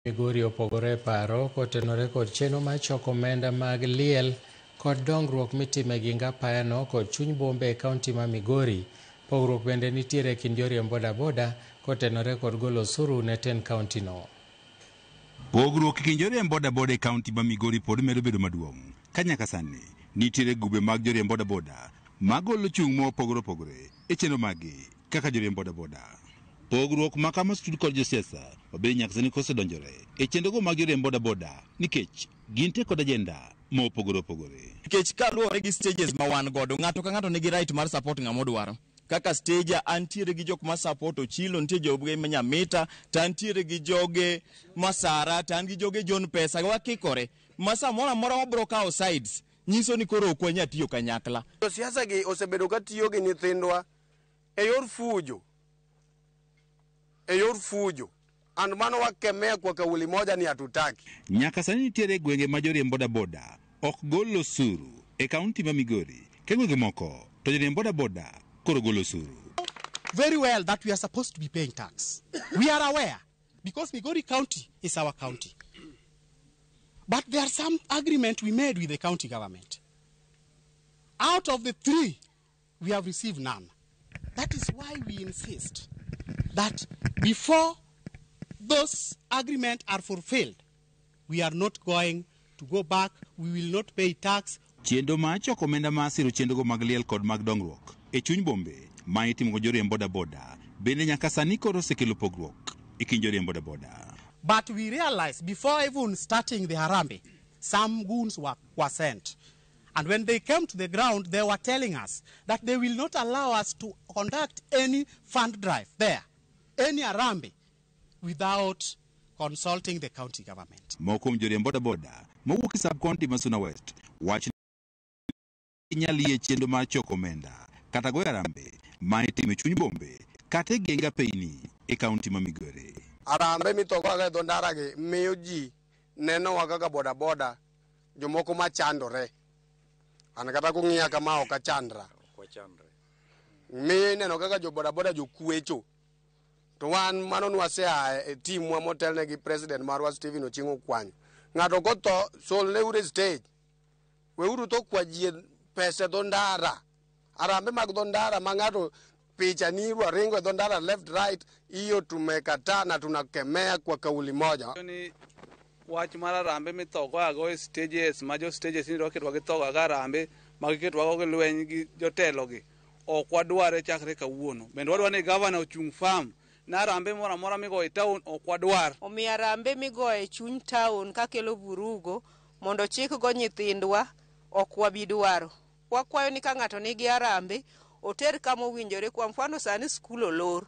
Migori opogore paro kotenore kod chenro mar choko omenda mag liel kod dongruok mitime gi ngapayano kod chuny bombe e kaunti ma Migori. Pogruok bende nitiere kind joriemb bodaboda kotenore kod golo osuru ne ten kaunti no. Pogruok kind joriemb bodaboda e kaunti ma Migori pod medo bedo maduong'. Ka nyaka sani nitiere gube mag joriemb bodaboda magolo chung' mopogore opogore e chenro maggi kaka joriemb bodaboda. Pogruok ma kama stud kod josiasa obed nyaka sani kosedonjore e chenrogo mag joriemb bodaboda nikech ginte kod ajenda mopogore opogore. Nikech kaluwore gi stages ma wan godo, ng'ato ka ng'ato nigi right mar support ng'ama odwaro. Kaka stage antiere gi jok ma support Ochilo, nitie joge Nyamita, to antiere gi joge Masara, to an gi joge John Pesa. Wakikore masa mora mora wabro kawo sides, nyiso ni koro ok wanya tiyo kanyakla. Siasa gi osebedo ka tiyo gi nyithindwa e yor fujo. And mano wakemea kwa kauli moja ni hatutaki. Nyaka sani nitiere gwenge ma joriemb bodaboda ok gol osuru e kaunti ma Migori. Ke gwenge moko to joriemb bodaboda koro golo osuru. Very well that we are supposed to be paying tax. We are aware because Migori County is our county. But there are some agreement we made with the county government. Out of the 3, we have received none. That is why we insist that before those agreements are fulfilled, we are not going to go back, we will not pay tax. Chenro ma choko omenda ma siro chenrogo mag liel kod mag dongruok e chuny bombe ma itimo gi joriemb bodaboda bende nyaka sani koro osekelo pogruok e kind joriemb bodaboda. But we realized before even starting the Harambee, some goons were sent. And when they came to the ground, they were telling us that they will not allow us to conduct any fund drive there, any Harambee, without consulting the county government. Moko joriemb bodaboda mowuok e sub-county ma Suna West wach nyali e chenro mar choko omenda kata goyo Harambee ma itimo e chuny bombe kata e genge peini e kaunti ma Migori. Harambee mitoko e dho ndara gi miyo ji neno kaka bodaboda jomoko machandore. An kata kung'iya kama ok achandra. Miyo neno kaka jo bodaboda jokwecho. To wan mano nwasea e timwa motelne gi president marwa Stephen Ochingo Kwanyo. Ng'ato kotho solne ure stage. Weuru to kwa jie pesa dho ndara. Harambee mag dho ndara ma ng'ato picha ni ringo e dho ndara left right, hiyo tumekataa na tunakemea kwa kauli moja. Wach mar Harambee mithogo e stages ma jo stages ni roketwa gi thoga ga Harambee ma giketwa go lweny gi jotelo gi ok wadware chakre kawuono. Bende wadwa ni governor ochung farm na Harambee moro amora migo e town ok wadwar. Omiyo Harambee migo e chuny town kakelo vurugo mondo chik go nyithindwa ok wabidwaro. Wakwayo ni ka ng'ato nigi Harambee oter kama owinjore, kwa mfano sani skul olor.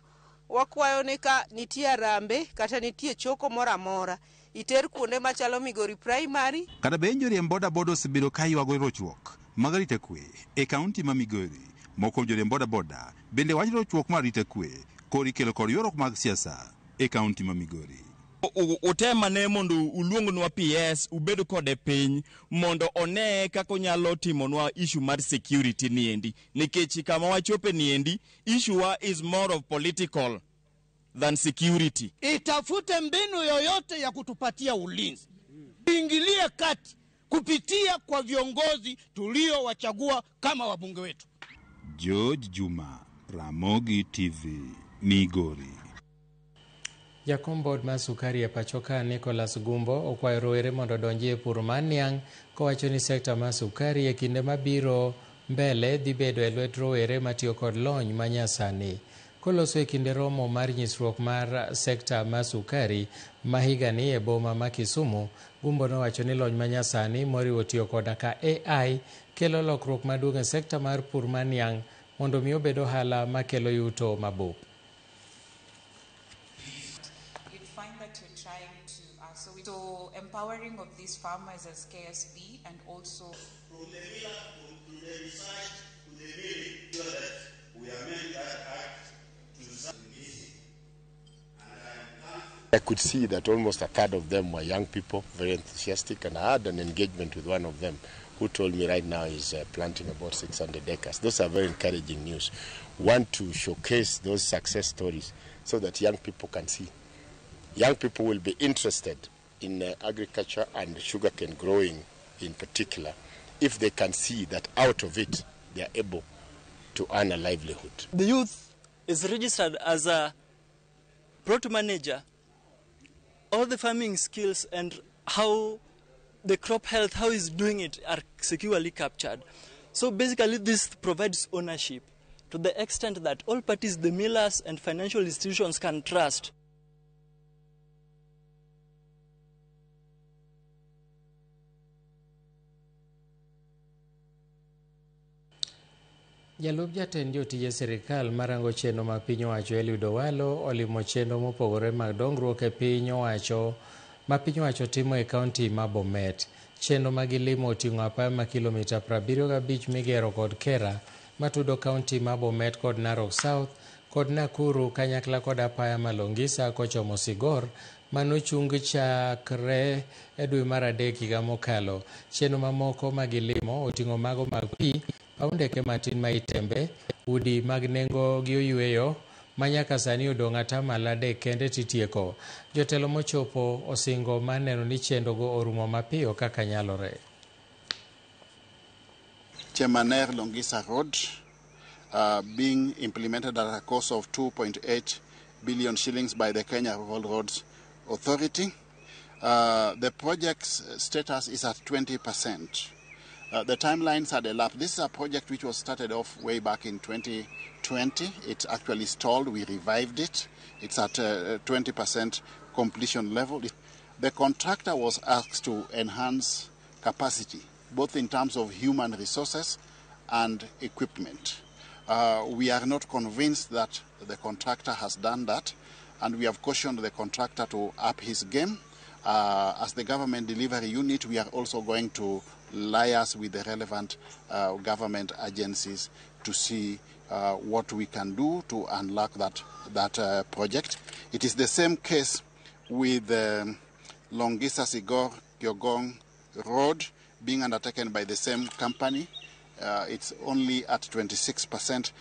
Wakwayo ni ka nitie Harambee kata nitie choko moro amora iter kuonde machalo Migori Primary. Kata be joriemb bodaboda osebedo ka ywago rochruok mag arita kwe e kaunti ma Migori. Moko joriemb bodaboda bende wacho rochruok mar arita kwe kod ikelo kod ywaruok mag siasa e kaunti ma Migori. Utemane mondo uluongnwa PS ubedo kode piny mondo one kako nyalo timonwa issue mar security niendi, nikech kama wachope niendi issue is more of political than security. Itafute mbinu yoyote ya kutupatia ulinzi. Ingilie kati kupitia kwa viongozi tuliowachagua kama wabunge wetu. George Juma, Ramogi TV, Migori. Jakom bod mar sukari e pachoka Nicholas Gumbo okwayo rowere mondo donji e pur mar niang' kowacho ni sekta mar sukari e kinde mabiro mbele dhi bedo e lwet rowere matiyo kod lony manyasani. Koloso e kinde romo mar nyisruok mar sekta mar sukari ma higani e boma ma Kisumu, Gumbo nowacho ni lony manyasani moriwo tiyo koda ka AI kelo lokruok maduong' e sekta mar pur mar niang' mondo mi obed ohala makelo yuto mabup. So empowering of these farmers as KSB and also from the miller to the research to the milling, we are meant that act to serve easy. I could see that almost a third of them were young people, very enthusiastic, and I had an engagement with one of them who told me right now he's planting about 600 acres. Those are very encouraging news. We want to showcase those success stories so that young people can see young people will be interested in agriculture and sugarcane growing in particular if they can see that out of it they are able to earn a livelihood. The youth is registered as a plot manager. All the farming skills and how the crop health, how he's doing it, are securely captured. So basically this provides ownership to the extent that all parties, the millers and financial institutions, can trust. Jalup jatend jotije sirikal marango chenro ma piny owacho Eliud Owalo olimo chenro mopogore mag dongruok e piny owacho ma piny owacho timo e kaunti ma Bomet. Chenro ma gilimo oting'o apaya ma kilomita 75 migero kod Kera matudo kaunti ma Bomet kod Narok South kod Nakuru kanyakla kod apaya ma Longisa kochomo Sigor manochung chakre e dwe mar adek higa mokalo. Chenro mamoko ma gilimo oting'o mago mag pi, paw ndeke matin ma Itembe, udi mag nengo gi oyweyo manyaka sani odong' atamalo adek kende titieko. Jotelo mochopo osingo maneno ni chenrogo orumo mapiyo kaka nyalore. Chemaner Longisa Road being implemented at a cost of 2.8 billion shillings by the Kenya Rural Roads Authority. The project's status is at 20%. The timelines had elapsed. This is a project which was started off way back in 2020. It's actually stalled. We revived it. It's at 20% completion level. The contractor was asked to enhance capacity, both in terms of human resources and equipment. We are not convinced that the contractor has done that, and we have cautioned the contractor to up his game. As the government delivery unit, we are also going to liaise with the relevant government agencies to see what we can do to unlock that project. It is the same case with Longisa Sigor Kyogong Road being undertaken by the same company. It's only at 26%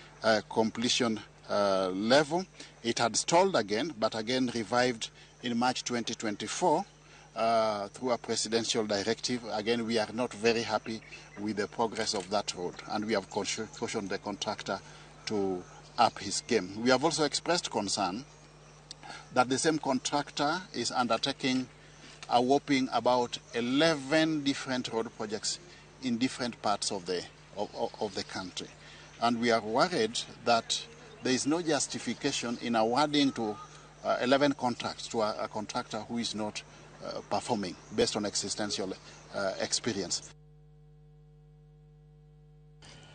completion level. It had stalled again, but again revived in March 2024 through a presidential directive. Again, we are not very happy with the progress of that road, and we have cautioned the contractor to up his game. We have also expressed concern that the same contractor is undertaking a whopping about 11 different road projects in different parts of the country. And we are worried that there is no justification in awarding to 11 contracts to a contractor who is not performing based on existential experience.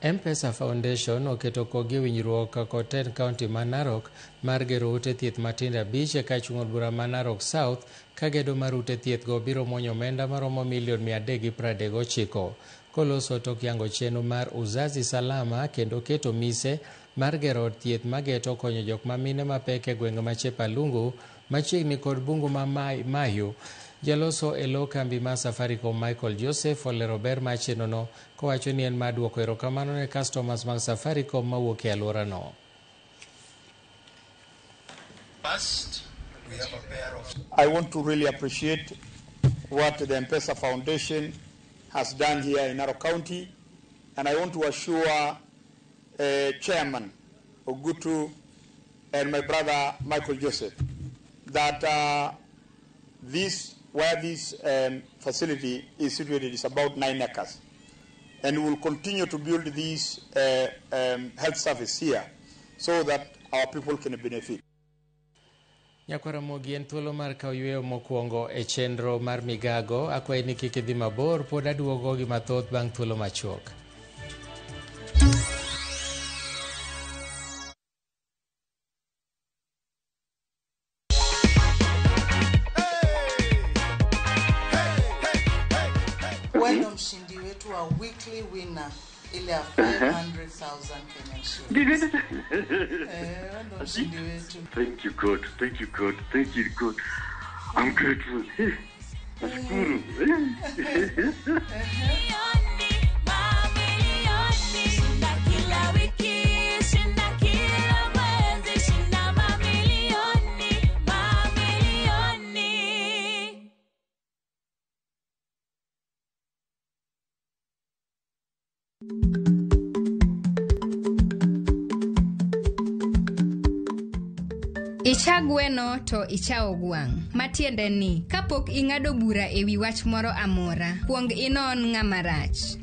M-Pesa Foundation oketo kogi winjruok kod Ten County ma Narok mar gero ute thieth matindo 5 ka chung od bura ma Narok South ka gedo mar ute thieth go biro muonyo omenda maromo $339 koloso tok yango chenro mar Uzazi Salama kendo keto mise mar gero od thieth mageto konyo jok mamine mapek e gwenge ma Chepalungu machiegni kod bungu ma Mayu. Jaloso elo kambi ma Safaricom Michael Joseph olero ber mar chenrono kowacho ni en mar duoko erokamano ne customers mag Safaricom mawuok e alworano. I want to really appreciate what the M-Pesa Foundation has done here in Narok County, and I want to assure Chairman Ogutu and my brother Michael Joseph that where this facility is situated is about 9 acres, and we will continue to build this health service here so that our people can benefit. Nyakwara Mogi en thuolo mar kawo yweyo mokwongo e chenro mar migago. Akwayi ni kik idhi mabor, pod aduogo gi mathoth bang' thuolo machuok. Wewe mshindi wetu wa weekly winner ile ya 500,000 Kenyan shillings. Ndo mshindi wetu. Thank you God, thank you God, thank you God. I'm grateful. Nashukuru. Icha gweno to ichao gwang'. Matiende ni, kapok ing'ado bura ewi wach moro amora, kuong inon ng'ama rach.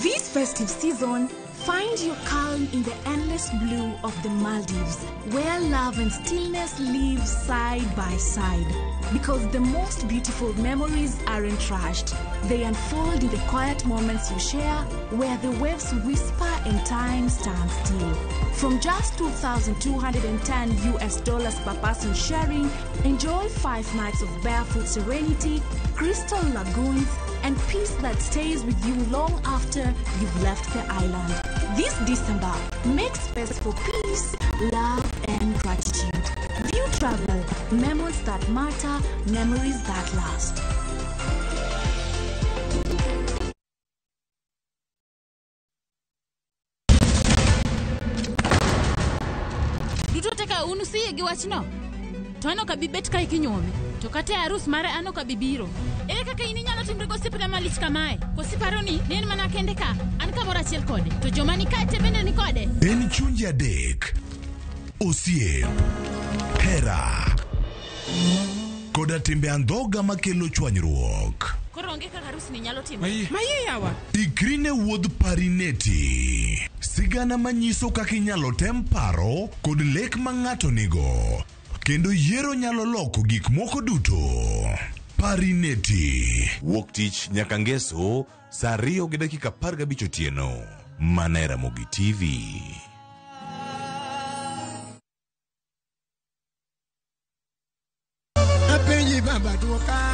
This festive season, find your calm in the endless blue of the Maldives, where love and stillness live side by side. Because the most beautiful memories aren't rushed. They unfold in the quiet moments you share, where the waves whisper and time stands still. From just $2,210 per person sharing, enjoy 5 nights of barefoot serenity, crystal lagoons, and peace that stays with you long after you've left the island. This December, make space for peace, love, and gratitude. View Travel, memories that matter, memories that last. Dutoteka unusiye gi wachno. To ano ka bibet ka ikinyome. To kate arus mare ano ka bibiro. Ere kaka ininyalo timre gosipna malich kamae. Kosiparo ni nen mana kende ka. An kamoro achiel kode. To joma ni kate bende ni kode. En chunje adek. Osiepe, hera, koda timbe andhoga makelo chwanyruok. Koro onge kaka arus ni nyalo timo. Maye yawa. Ikri ne wuodh Parineti. Sigana manyiso kaka inyalo tem paro kod lek ma ng'ato nigo. Kendo yiero nyalo loko gik moko duto. Parineti. Wuok tich nyaka ngeso, saa 2:15 otieno. Mana Ramogi TV. Apenyi baba duoka.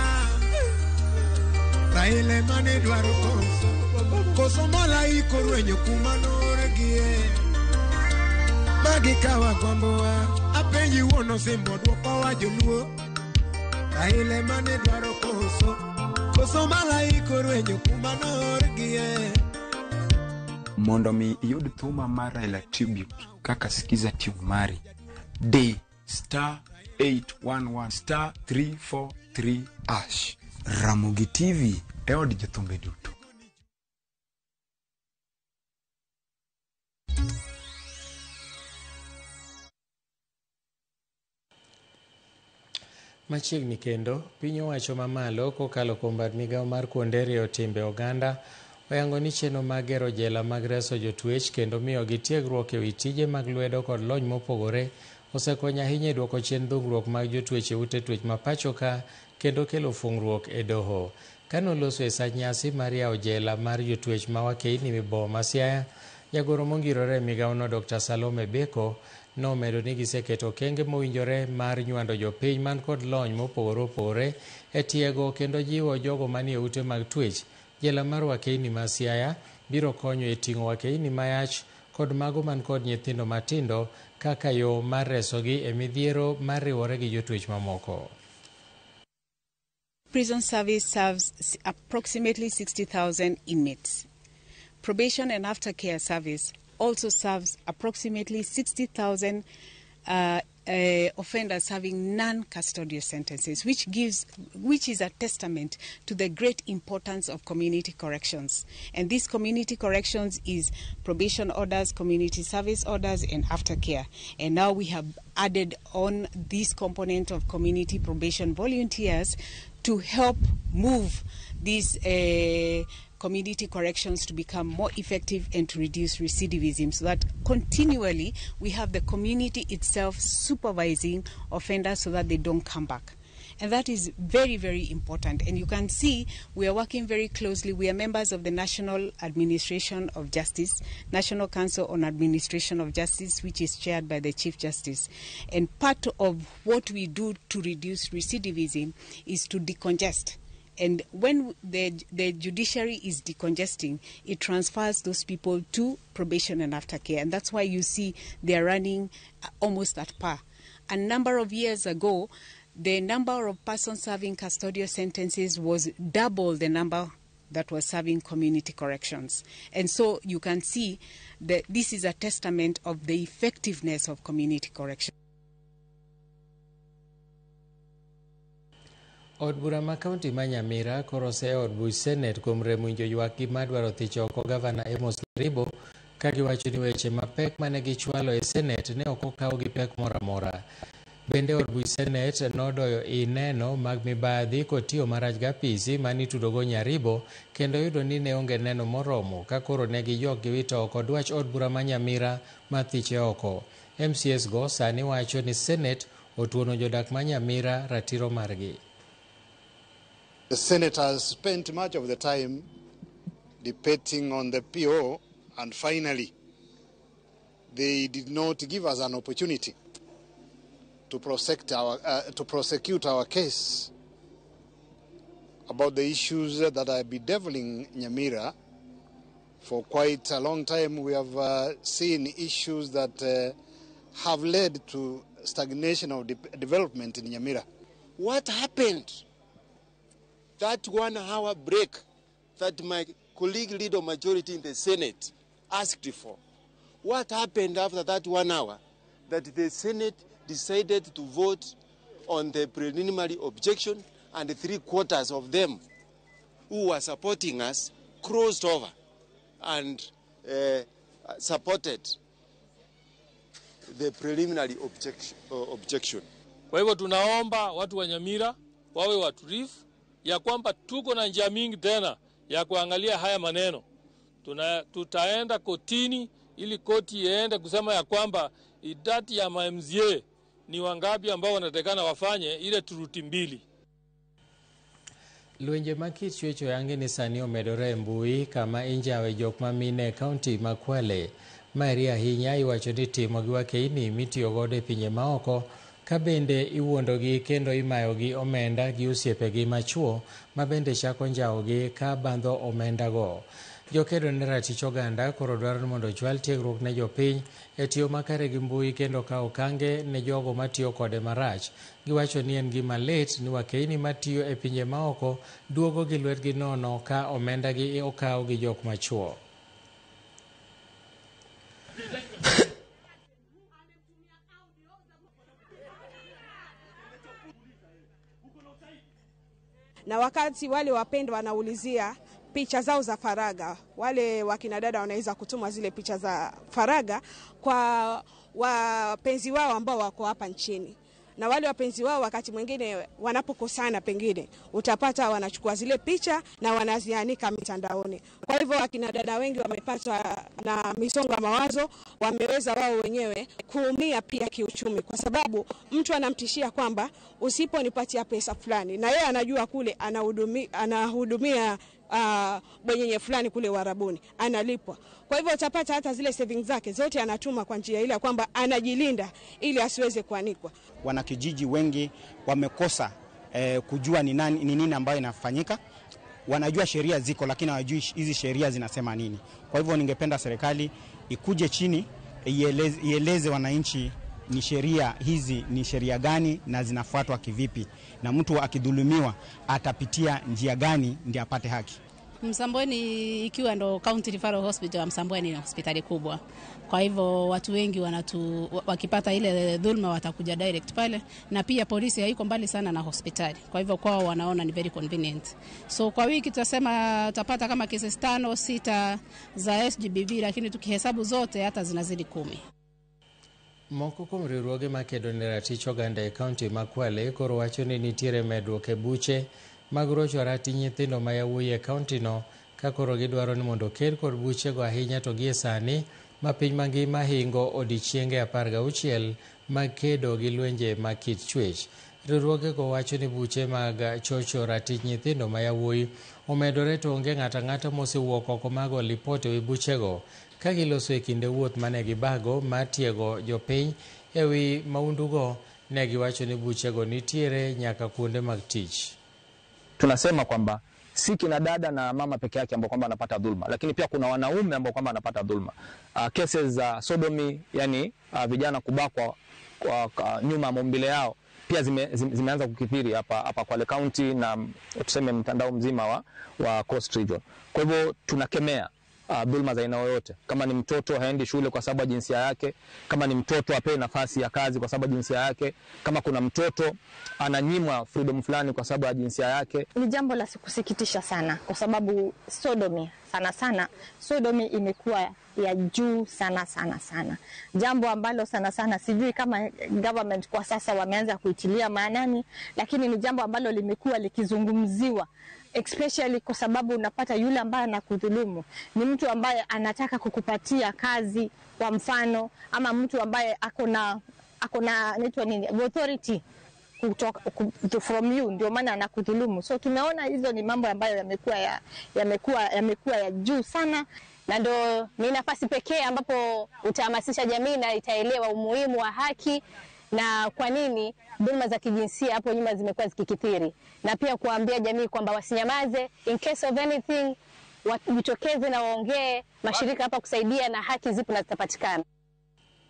Raile mane dwaro koso mala iko rwenyo kumanore gie. Magi kawa gombowa. Apenyi wono sembo duoko wa joluo. Raile mane dwaro koso mala iko rwenyo kumanore gie. Mondo mi iyud thuma mar Raila Tribute kaka sikiza tune mari. D *811 *343#. Ramogi TV e od jothumbe duto. Machiegni kendo, piny owacho mamalo kokalo kuom bad migao mar kuonde rieyo timbe oganda oyango ni chenro mag gero jela mag reso jotwech kendo miyogi tiegruok ewi tije mag lwedo kod lony mopogore osekonyo ahinya e duoko chien dhugruok mag jotwech e ute twech ma pacho ka kendo kelo fungruok e doho. Kanoloso e sach nyasi mar yawo jela mar jotwech ma Wakeini Mibo ma Siaya, jagoro mongirore e migaono Dr. Salome Beko nomedo ni giseketo okenge mowinjore mar nywando jopiny man kod lony mopogore opogore e tiego kendo jiwo jogo manie ute mag twech. Jela mar Wakeini ma Siaya biro konyo e ting'o Wakeini mayach kod mago man kod nyithindo matindo kaka yo mar resogi e midhiero mar riwore gi jotwech mamoko. Prison service serves approximately 60,000 inmates. Probation and aftercare service also serves approximately 60,000 offenders having non-custodial sentences, which is a testament to the great importance of community corrections. And these community corrections is probation orders, community service orders, and aftercare. And now we have added on this component of community probation volunteers to help move these community corrections to become more effective and to reduce recidivism, so that continually we have the community itself supervising offenders so that they don't come back. And that is very, very important. And you can see we are working very closely. We are members of the National Administration of Justice, National Council on Administration of Justice, which is chaired by the Chief Justice. And part of what we do to reduce recidivism is to decongest. And when the judiciary is decongesting, it transfers those people to probation and aftercare. And that's why you see they are running almost at par. A number of years ago, the number of persons serving custodial sentences was double the number that was serving community corrections. And so you can see that this is a testament of the effectiveness of community correction. Od bura ma kaunti ma Nyamira koro oseo od buch Senate kuom remo winjo ywak gi madwaro thicho oko gavana Amos Nyaribo ka giwacho ni weche mapek mane gichwalo e Senate ne ok okaw gi pek moro amora. Bende od buch Senate nodoyo ineno mag mibadhi kotiyo marach gapisi manitudogo Nyaribo kendo yudo ni ne onge neno moromo ka koro ne gijok giwito oko dwach od bura ma Nyamira mathiche oko. MCS go sani wacho ni Senate otuono jodak ma Nyamira ratiro margi. The senators spent much of the time debating on the PO, and finally they did not give us an opportunity to prosecute our case about the issues that have been bedeviling Nyamira. For quite a long time we have seen issues that have led to stagnation of development in Nyamira. What happened? That 1 hour break that my colleague leader majority in the Senate asked for. What happened after that 1 hour? That the Senate decided to vote on the preliminary objection, and 3/4 of them who were supporting us crossed over and supported the preliminary objection. Kwa hivyo tunaomba watu wa Nyamira wawe watulivu ya kwamba tuko na njia mingi tena ya kuangalia haya maneno. Tutaenda kotini ili koti iende kusema ya kwamba idadi ya MMCA ni wangapi ambao wanatakana wafanye ile turuti mbili. Lwenje makit chwecho yange ni sani omedore mbui kama injawe jok mamine kaunti ma Kwale. Maria hinya iwacho ni timo gi wakeini mitiyo godo e pinje maoko ka bende iwuondogi kendo imayogi omenda gi osiepegi machuo ma bende chako njawogi ka bandho omendago. Jokedo ne ratich oganda koro dwaro ni mondo ochwal tiegruok ne jopiny e tiyo makare gi mbui kendo ka okange ne jogo matiyo kode marach. Giwacho ni en gima lit ni wakeini matiyo e pinje maoko duogo gi lwetgi nono ka omendagi okaw gi jok machuo. Na wakati wale wapendwa wanaulizia picha zao za faraga, wale wakina dada wanaweza kutuma zile picha za faraga kwa wapenzi wao ambao wako hapa nchini. Na wale wapenzi wao wakati mwingine wanapokosana pengine utapata wanachukua zile picha na wanazianika mitandaoni. Kwa hivyo wakina dada wengi wamepata na misongo ya mawazo, wameweza wao wenyewe kuumia pia kiuchumi, kwa sababu mtu anamtishia kwamba usiponipatia pesa fulani, na yeye anajua kule anahudumia bwenyenye fulani kule Warabuni analipwa. Kwa hivyo utapata hata zile savings zake zote anatuma kwa njia ile kwamba anajilinda ili asiweze kuanikwa. Wanakijiji wengi wamekosa kujua ni nini ambayo inafanyika. Wanajua sheria ziko lakini hawajui hizi sheria zinasema nini. Kwa hivyo ningependa serikali ikuje chini ieleze wananchi ni sheria hizi ni sheria gani na zinafuatwa kivipi, na mtu akidhulumiwa atapitia njia gani ndio apate haki. Msambweni ikiwa ndo County Referral Hospital, Msambweni ni hospitali kubwa. Kwa hivyo watu wengi wakipata ile dhulma watakuja direct pale, na pia polisi haiko mbali sana na hospitali. Kwa hivyo kwao wanaona ni very convenient. So kwa wiki tutasema tutapata kama cases 5-6 za SGBV, lakini tukihesabu zote hata zinazidi 10. Moko kuom riwruoge makedo ne ratich oganda e kaunti ma Kwale koro wacho ni nitiere medruok e buche mag rocho ratich nyithindo ma yawuoyi e kaunti no, ka koro gidwaro ni mondo kel kod buchego ahinya to gie sani ma piny mangima hingo odiechienge 16 mag kedo gi lwenje mag kit chwech. Riwruogego wacho ni buche mag chocho ratich nyithindo ma yawuoyi omedore to onge ng'ato ang'ata mosewuok oko mago lipot e wi buchego, ka giloso e kinde wuoth mane gibago mar tiego jopiny e wi maundugo. Ne giwacho ni buchego nitiere nyaka kuonde mag tich. Tunasema kwamba si kina dada na mama peke yake ambao kwamba wanapata dhulma, lakini pia kuna wanaume ambao kwamba wanapata dhulma. Cases za sodomy, yani vijana kubakwa kwa nyuma maumbile yao, pia zimeanza kukithiri hapa Kwale County na tuseme mtandao mzima wa Coast Region. Kwa hivyo tunakemea dhulma za aina yoyote. Kama ni mtoto haendi shule kwa sababu ya jinsia yake, kama ni mtoto apewe nafasi ya kazi kwa sababu ya jinsia yake, kama kuna mtoto ananyimwa freedom fulani kwa sababu ya jinsia yake. Ni jambo la kusikitisha sana kwa sababu sodomi imekuwa ya juu sana. Jambo ambalo sana sijui kama government kwa sasa wameanza kuitilia maanani, lakini ni jambo ambalo limekuwa likizungumziwa, especially kwa sababu unapata yule ambaye anakudhulumu ni mtu ambaye anataka kukupatia kazi kwa mfano, ama mtu ambaye akona naitwa nini, authority kutoka from you, ndio maana anakudhulumu. So tumeona hizo ni mambo ambayo yamekuwa ya juu sana, na ndo ni nafasi pekee ambapo utahamasisha jamii na itaelewa umuhimu wa haki na kwa nini dhulma za kijinsia hapo nyuma zimekuwa zikikithiri, na pia kuambia jamii kwamba wasinyamaze, in case of anything wajitokeze na waongee, mashirika hapa kusaidia na haki zipo na zitapatikana.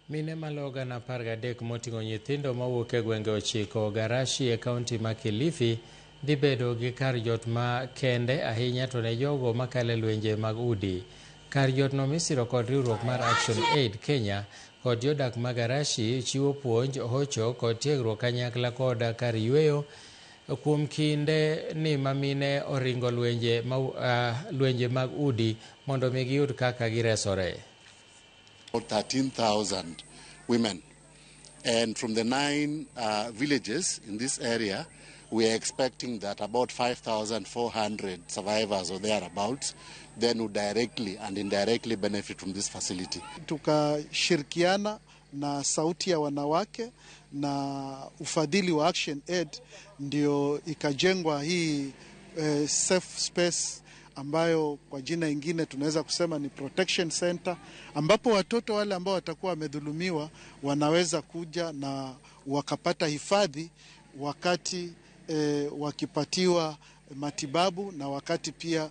Mine maloga na pargadek motingo nyithindo mawuok e gwenge 9 Garashi e kaunti ma Kilifi dhi bedo gi kar jot ma kende ahinya to ne jogo makale lwenje mag udi. Kar jot no misiro kod riwruok mar Action Aid Kenya kod jodak ma Garashi chiwo puonj, hocho kod tiegruok kanyakla kod kar yweyo kuom kinde ni mamine oringo lwenje mag udi mondo mi giyud kaka giresore. 13,000 women, and from the 9 villages in this area we are expecting that about 5,400 survivors or thereabouts then would directly and indirectly benefit from this facility. Tukashirikiana na sauti ya wanawake na ufadhili wa Action Aid ndio ikajengwa hii safe space ambayo kwa jina ingine tunaweza kusema ni protection center, ambapo watoto wale ambao watakuwa wamedhulumiwa wanaweza kuja na wakapata hifadhi wakati wakipatiwa matibabu na wakati pia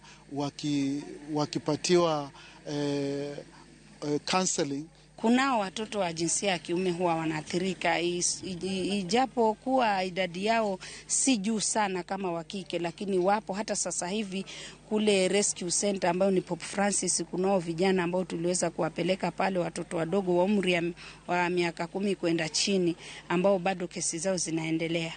wakipatiwa counseling. Kunao watoto wa jinsia ya kiume huwa wanaathirika, ijapo kuwa idadi yao si juu sana kama wa kike, lakini wapo. Hata sasa hivi kule Rescue Center ambayo ni Pope Francis, kunao vijana ambao tuliweza kuwapeleka pale, watoto wadogo wa umri wa miaka 10 kwenda chini, ambao bado kesi zao zinaendelea.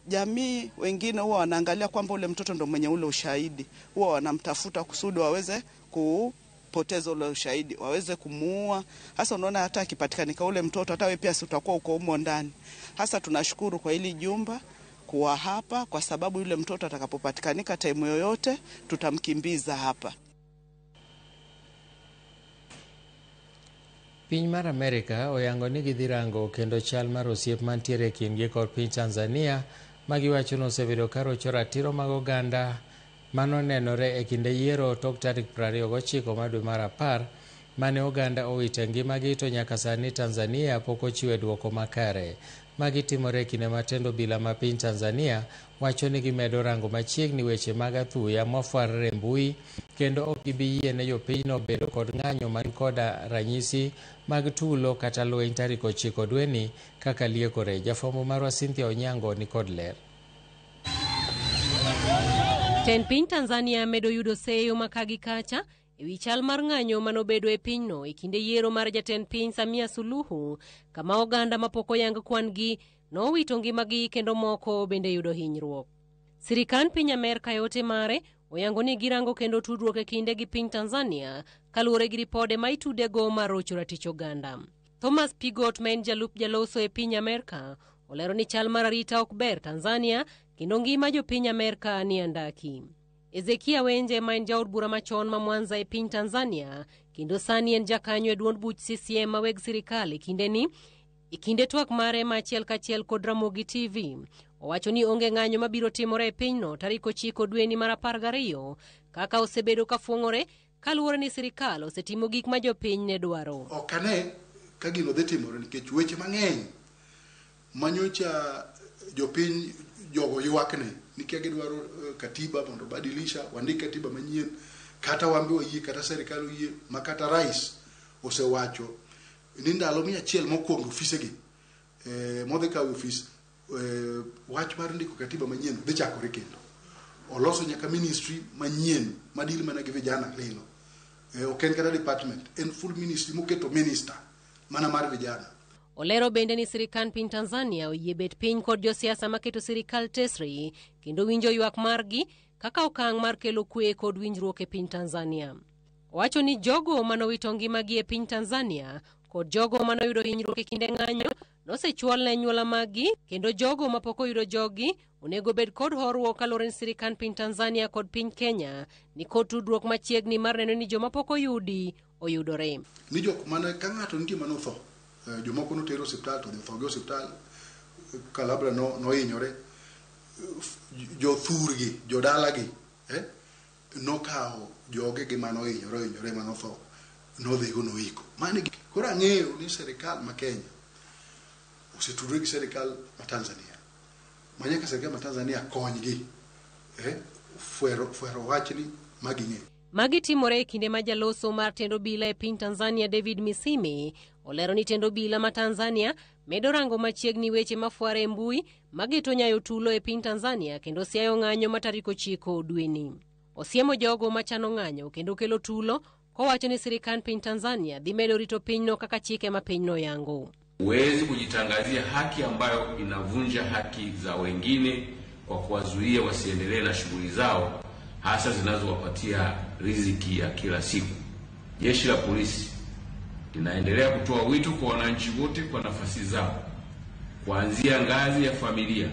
Jamii wengine huwa wanaangalia kwamba ule mtoto ndo mwenye ule ushahidi, huwa wanamtafuta kusudi waweze kupoteza ule ushahidi, waweze kumuua. Hasa unaona hata akipatikanika ule mtoto, hata wewe pia si utakuwa uko humo ndani. Hasa tunashukuru kwa hili jumba kuwa hapa, kwa sababu yule mtoto atakapopatikanika time yoyote tutamkimbiza hapa. Piny mar Amerika oyango ni gidhirango kendo chal mar osiep mantiere kindgi kod piny Tanzania magiwacho ni osebedo ka rocho ratiro mag oganda mano nenore e kinde yiero tok tarik 29 ma dwe mar 10 mane oganda owito ngimagi, to nyaka sani Tanzania pok ochiwe duoko makare. Magi timore kinde matendo bila ma piny Tanzania wacho ni gimedo rango machiegni weche mag athuya mofwarre mbui, kendo ok gibi yie ne jopinyno bedo kod ng'anyo man koda ranyisi mag tulo kata lweny tarik 9 dweni kaka liekore. Jafwambo marwa Cynthia Onyango ni kod ler. Tend piny Tanzania medo yudo seyo makagi kacha ewi chal mar ng'anyo manobedo e pinyno e kinde yiero mar jatend piny Samia Suluhu, kama oganda mapok oyang kwan-gi nowito ngimagi kendo moko bende yudo hinyruok. Sirikand piny Amerka yote mare oyango ni girango kendo tudruok e kinde gi piny Tanzania kaluwore gi ripode ma itudego mar rocho ratich oganda. Thomas Pigot, ma en jalup jaloso e piny Amerka, olero ni chal mar arita ok ber Tanzania kendo ngima jopiny Amerka ni andaki. Ezekia Wenje, ma en jaod bura machon ma Mwanza e piny Tanzania, kendo sani en jakanyo e duond buch CCM maweg sirikal e kinde twak mare ma achiel kachiel kod Ramogi TV, owacho ni onge ng'anyo mabiro timore e pinyno tarik 9 dweni mar 12 kaka osebedo ka fuong'ore kaluwore ni sirikal osetimo gik ma jopiny ne dwaro. Ok ane ka gino dhi timore nikech weche mang'eny manyocha jopiny jogo ywakne nikech gidwaro katiba mondo badilisha, wandik katiba manyien, kata wambe oyie kata serikal oyie, makata rais osewacho ni ndalo 100 mokwongo ofisegi modhi kawo ofis wach mar ndiko katiba manyien dhi chakore kendo. Oloso nyaka ministry manyien madil mana gi vijana lilo. oken kata department, en full ministry moketo minister mana mar vijana. Olero bende ni sirikal piny Tanzania oyie bet piny kod josiasa maketo sirikal tesri kendo winjo ywak margi kaka okang' mar kelo kwe kod winjruok e piny Tanzania. Owacho ni jogo manowito ngimagi e piny Tanzania kod jogo manoyudo hinyruok e kinde ng'anyo nosechwal ne anyuola maggi kendo jogo mapok oyudo jogi onego bed kod horuok kalore ni sirikal piny Tanzania kod piny Kenya ni kod tudruok machiegni mar neno ni joma pok oyudi oyudore. Ni jok mane ka ng'ato nitie manotho, jomoko notero osiptal to tho gi osiptal kalabra nohinyore, jothurgi, jodalagi nokawo joge gi manohinyore manotho nodhigo noiko. Koro ang'eyo ni sirikal ma Kenya osetudore gi sirikal ma Tanzania. Manyaka sirikal ma Tanzania konygi fuero wachni maging'e. Magi timore e kinde ma jaloso mar tendo bila e piny Tanzania David Misime olero ni tendo bila ma Tanzania medo rango machiegni weche mafuare e mbui magito nyayo tulo e piny Tanzania kendo siayo ng'anyo matariko 9 dweni. Osiemo jogo machano ng'anyo kendo kelo tulo kowacho ni sirikal piny Tanzania dhi medo rito pinyno kaka chike ma pinyno yango. Huwezi kujitangazia haki ambayo inavunja haki za wengine kwa kuwazuia wasiendelee na shughuli zao hasa zinazowapatia riziki ya kila siku. Jeshi la polisi linaendelea kutoa wito kwa wananchi wote kwa nafasi zao kuanzia ngazi ya familia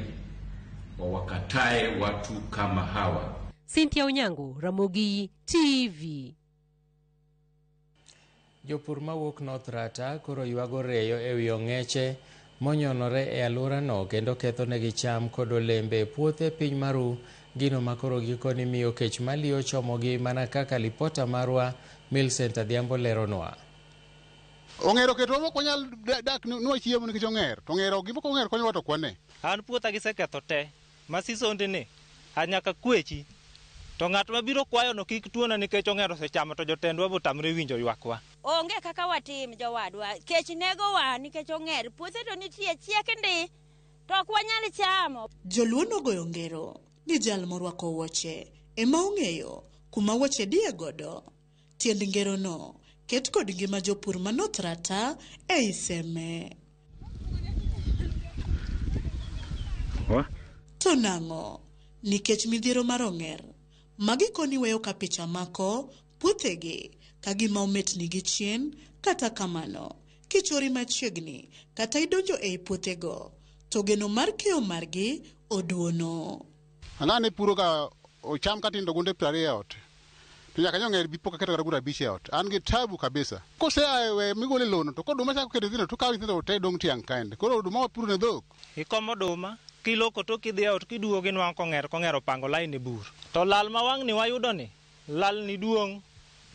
wawakatae watu kama hawa. Cynthia Onyango, Ramogi TV. Jopur mawuok North Rata koro ywago reyo e wi ong'eche monyonore e alworano kendo ketho negi cham kod olembe puothe piny Maru, gino makoro gikoni miyo kech maliyo chomogi mana kaka lipota marwa Millicent Adhiambo leronwa. Ong'ero keto moko nyal dak nuo chiemo nikech ong'er, to ong'ero gimoko ong'er konyo wato kwane. An puotha giseketho te, masisonde ne, anyaka kwechi. To ng'at mabiro kwayo no kik tuona nikech ong'ero osechamo to jotendwa botamre winjo ywakwa. Onge kaka watim jowadwa, kech nego wa nikech ong'er, puothe to nitie chiek ndi, to ok wanyal chamo. Joluo nogoyo ngero ni jal morwako wuoche ema ong'eyo kuma wuoche die godo. Tiend ngero no ket kod ngima jopur ma North Rata e iseme. To nang'o nikech midhiero mar ong'er magikoni weyo ka picha mako puothegi kagima ometnigi chien, kata kamano kichori machiegni kata idonjo ei puothego to geno mar keyo margi oduono. Ang'ane puro ka ocham katindo gunde 20 ot. To nyaka nyong'er bipo kaketa kata gura 5 ot. An gi tabu kabisa. Kose awe migole lono to koduma chako keto zino to kawi zino te dong tiang kaende. Koro oduma puro ne dhok. Ikomo oduma kiloko to kidhi ot kiduogi nwang' kong'ero pango line e bur. To lal ma wang' ni wayudo ni, lal ni duong'.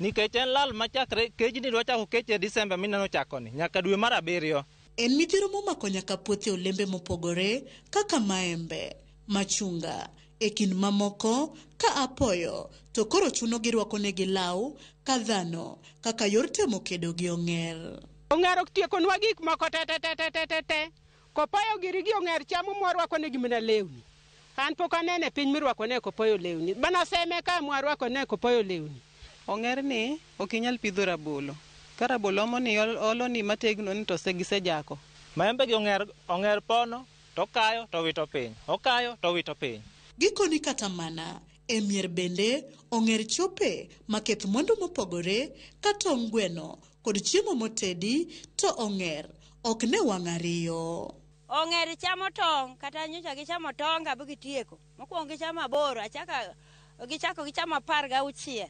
Nikech en lal machakre kejni dwa chako keche Disemba mineno chakoni nyaka dwe mar 7. En midhiero momako nyaka puothe olembe mopogore kaka maembe, machunga, e kind mamoko ka apoyo to koro chuno girwako negi law ka dhano kaka yor temo kedo gi ong'er. Ong'er ok tiekonwa gik moko te. Kopayo giri gi ong'er chamo mwarwako negi mana lewni. An pok anene piny mirwako ne kopayo lewni. Bana seme ka mwarwako ne kopayo lewni. Ong'er ni ok inyal pidho rabolo. Ka rabolo omo ni olo ni mategno ni to gisejako. Maembe gi ong'er pono to kayo to wito piny. Okayo to wito piny. Gikoni kata mana e mier bende ong'er chope maketh mwandu mopogore kata ong'weno kod chiemo motedi to ong'er ok ne wang' ariyo. Ong'er chamo tong' kata nyocha gichamo tong' abu gitieko. Mokwongo gichamo 8, gichako gichamo 16.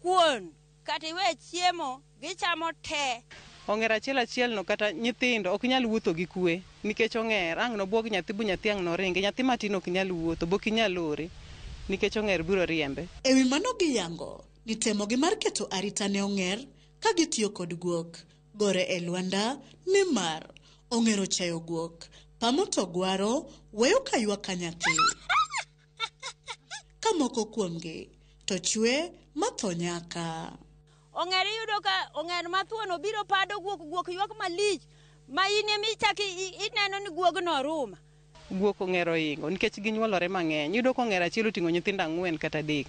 Kuon kata iwe chiemo gichamo te. Ong'er achiel no kata nyithindo ok nyal wuotho gi kwe nikech ong'er ang' no buog nyathi bu nyathi ang' no ringe, nyathi matin ok nyal wuotho bok inyal lore nikech ong'er biro riembe. Ewi mano giyango ni temo gi mar keto arita ne ong'er ka gitiyo kod guok gore e lwanda nimar ong'ero chayo guok pamo to gwaro weyo ka ywak ka nyathi. Ka moko kuomgi to chwe matho nyaka. Ong'er yudo ka ong'er mathuono biro pado guok ywak malich ma ine michaki ineno ni guogno ruma. Guok ong'ero ingo nikech ginyuolore mang'eny. Yudo ko ong'er achiel oting'o nyithindo 4 kata 3.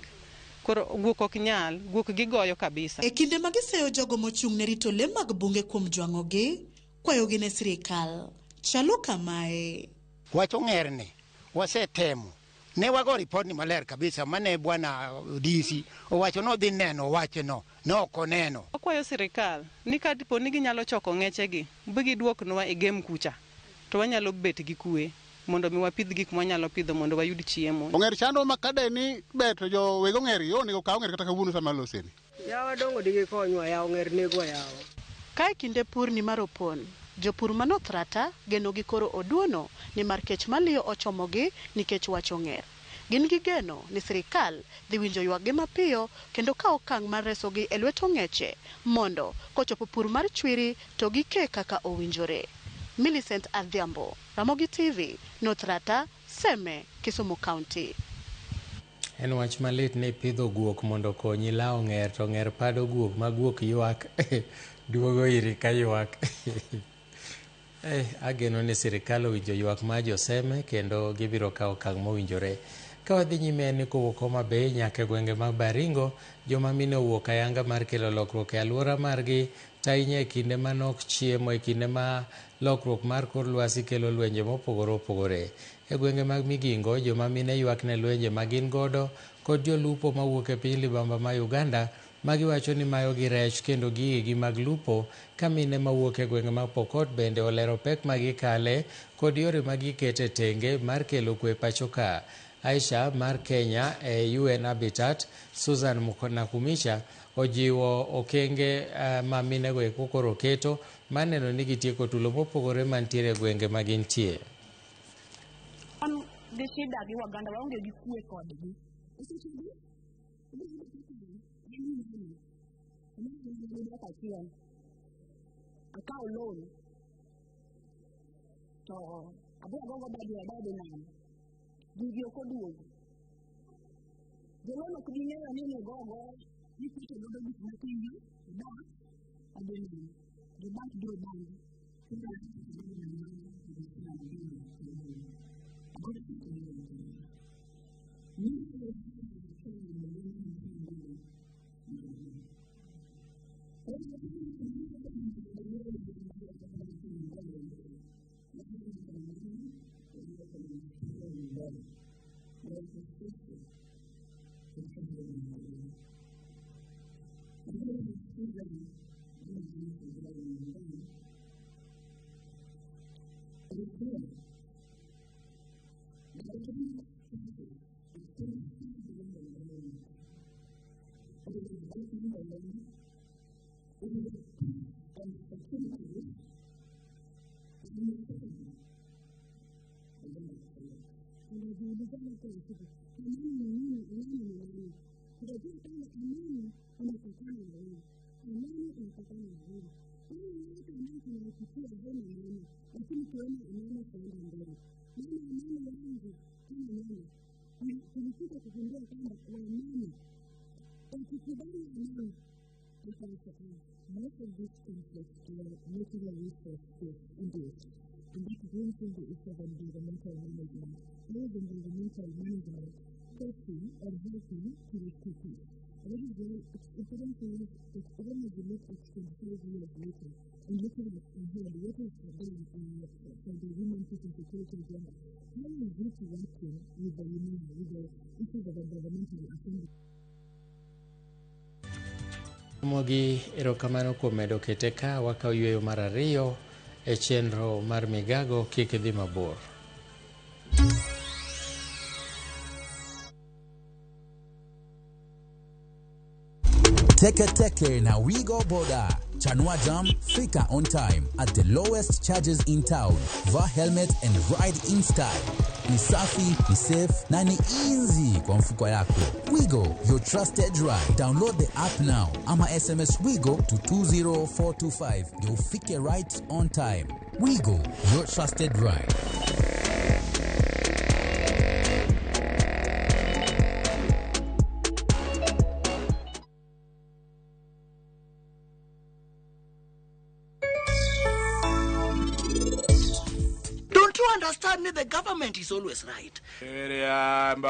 koro guok ok nyal, guok gigoyo kabisa. E kinde magiseyo jogo mochung' ne rito le mag bunge kuom jwang'ogi, kwayogi ne sirikal chalo kamae. Wacho ng'erne, wasetemo. Ne wago ripot ni maler kabisa, mane bwana DC owacho no dhi neno wache no ok oneno. Wakwayo sirikal ni ka dipo ni ginyalo choko ng'echegi bi giduoknwa e game kucha, to wanyalo bet gi kue mondo mi wapidh gik mwanyalo pidho mondo wayud chiemo. Ong'er chando makade ni beto jo wego ng'er yo nego ka ong'er kata kawuono sama loseni. Yawa dongo digi konywa ya ong'er nego yawa. Kae kinde pur ni mar opon, jopur North Rata geno gi koro oduono ni mar kech maliyo ochomogi nikech wacho ng'er. Gin gi geno ni sirikal dhi winjo ywaggi mapiyo kendo kawo okang' mar resogi e lweto ng'eche mondo kochopo pur mar chwiri to gike kaka owinjore. Millicent Adhiambo, Ramogi TV, North Rata, Seme, Kisumu County. En wach malit ne pidho guok mondo konyi lao ng'er to ng'er pado guok ma guok ywak duogo iri ka ywak. Ageno ni sirikal owinjo ywak ma joseme kendo gibiro kawo okang' mowinjore. Ka wadhi nyime ni kowuok Homa Bay nyaka gwenge mag Baringo, joma mine owuok ayanga mar kelo lokruok e alwora margi tainya e kinde manok chiemo, e kinde ma lokruok mar kor lwasi kelo lwenje mopogore opogore. E gwenge mag Migingo, joma mine ywak ne lwenje magin godo kod jolupo mawuok e piny libamba ma Uganda, magiwacho ni mayo gi rech kendo gigi mag lupo, ka mine mawuok e gwenge mag Pokot bende olero pek magikale kod yore magikete tenge mar kelo kwe pachoka. Aisha mar Kenya e UN Habitat, Susan Nakumicha, ojiwo okenge ma minego e kokoro keto maneno ni gitieko tulo mopogore mantiere gwenge magintie. Gi shida gi Waganda waonge gi kue kodgi. Akaw loan to abuago badi nam gigi ok oduogo. Jolony ok ging'eyo ni negogo nikech godo gik matinyo dak adeni gidak biro bangi. Most of these conflicts were natural resources induced, and that brings in the issue of environmental management. How is environmental management helping or helping to restore peace? What is very important to us is even as we look at 25 years later, and looking at ahead, what is done for the women peace and security agenda? How is this working with the women, with the issues of environmental assembly? Mogi erokamano kuom medo kete ka wakaw yweyo mar ariyo e chenro mar migago kik dhi mabor. Teke na Wigo Boda. Chanua Jam, fika on time at the lowest charges in town. Va helmet and ride in style. Ni safi, ni safe, na ni easy kwa mfuko yako. Wigo, your trusted ride. Download the app now. Ama SMS Wigo to 20425. You'll fike right on time. Wigo, your trusted ride. understand that the government is always right. An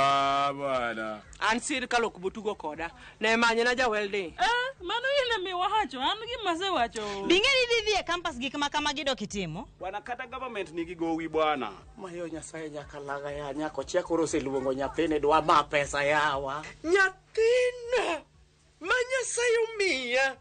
sirkal ok botugo koda. Ne manye na jawelde. Mano ile mi wacho, an gima se wacho. Bingeni didhi e campus gik ma kama gido kitimo. Bwana kata government nigi gowi bwana. Mayo Nyasaye nyaka laga ya nyako chiakoro seluongo nyathine dwa ma pesa yawa. Nyathina. Manyasaye umiya.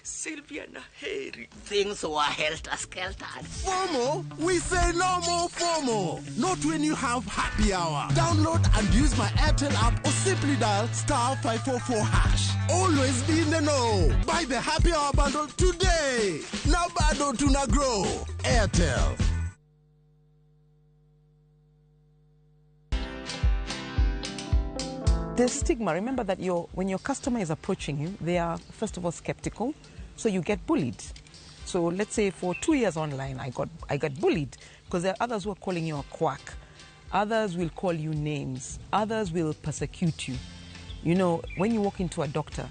Sylvia Naheri. Things were helter-skelter. FOMO? We say no more FOMO. Not when you have happy hour. Download and use my Airtel app or simply dial *544#. Always be in the know. Buy the happy hour bundle today. Now bado tuna grow. Airtel. There's stigma. Remember that when your customer is approaching you, they are first of all skeptical, so you get bullied. So let's say for 2 years online, I got bullied because there are others who are calling you a quack. Others will call you names. Others will persecute you. You know, when you walk into a doctor,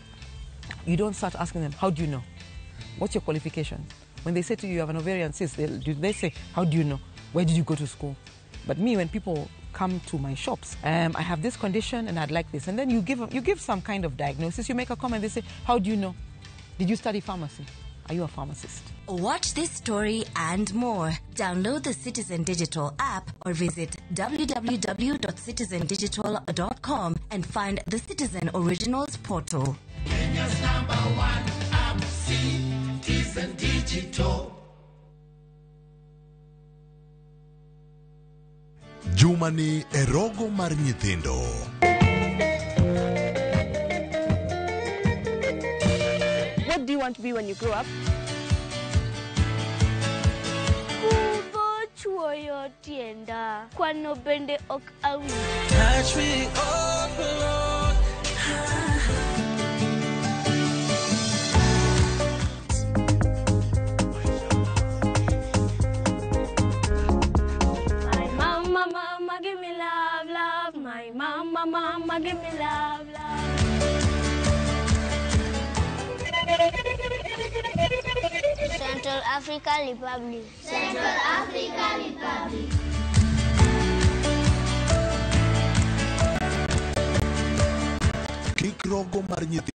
you don't start asking them, how do you know? What's your qualification? When they say to you, you have an ovarian cyst, they say, how do you know? Where did you go to school? But me, when people come to my shops, I have this condition and I'd like this. And then you give some kind of diagnosis, you make a comment, they say, how do you know? Did you study pharmacy? Are you a pharmacist? Watch this story and more. Download the Citizen Digital app or visit www.citizendigital.com and find the Citizen Originals portal. Kenya's #1 app, Citizen Digital. Jumani erogo mar nyithindo. What do you want to be when you grow up? Chuoyo tienda kwano bende ok awi. Touch me up, Lord. Mama, give me love, love. My mama, give me love, love. Central African Republic. Central African Republic. Kik rogo mar nyithindo.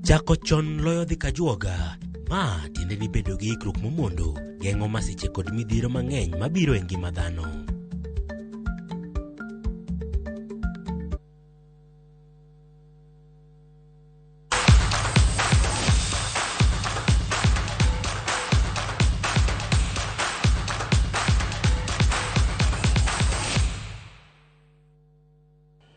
Chako chon loyo dhi kajuoga. Ma tiende ni bedo gi ikruok momondo, geng'o masiche kod midhiro mang'eny mabiro e ngima dhano.